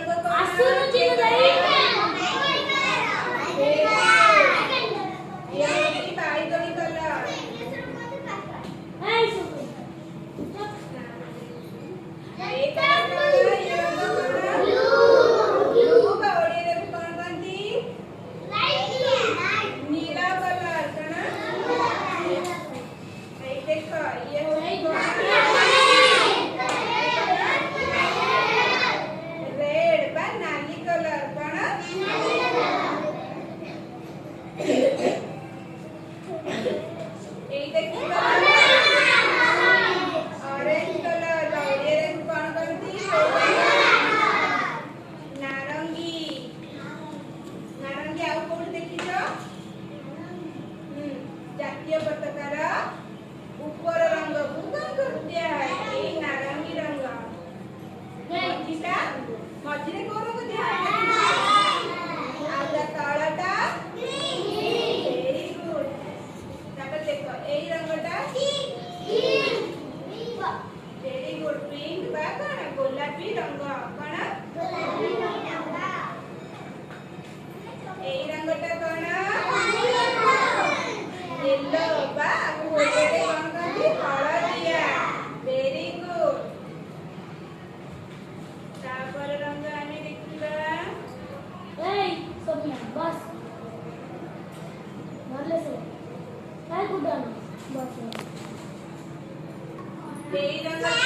रंग कौन ये बाईगणी कलर जातीय पताकार ऊपर रंग दिया है नारंगी रंग मझीटा मझीरे को रंग दिया है तलटा वेरी गुड तापर देखो एई रंगटा वेरी गुड पिंक बा कोन गोलापी रंग कोन एई रंगटा कोन येलो बा गोटे कोन करती हळदिया वेरी गुड तापर रंग आनी देखिबा ए सोनिया बस मारले से काय गुडानो बस एई रंग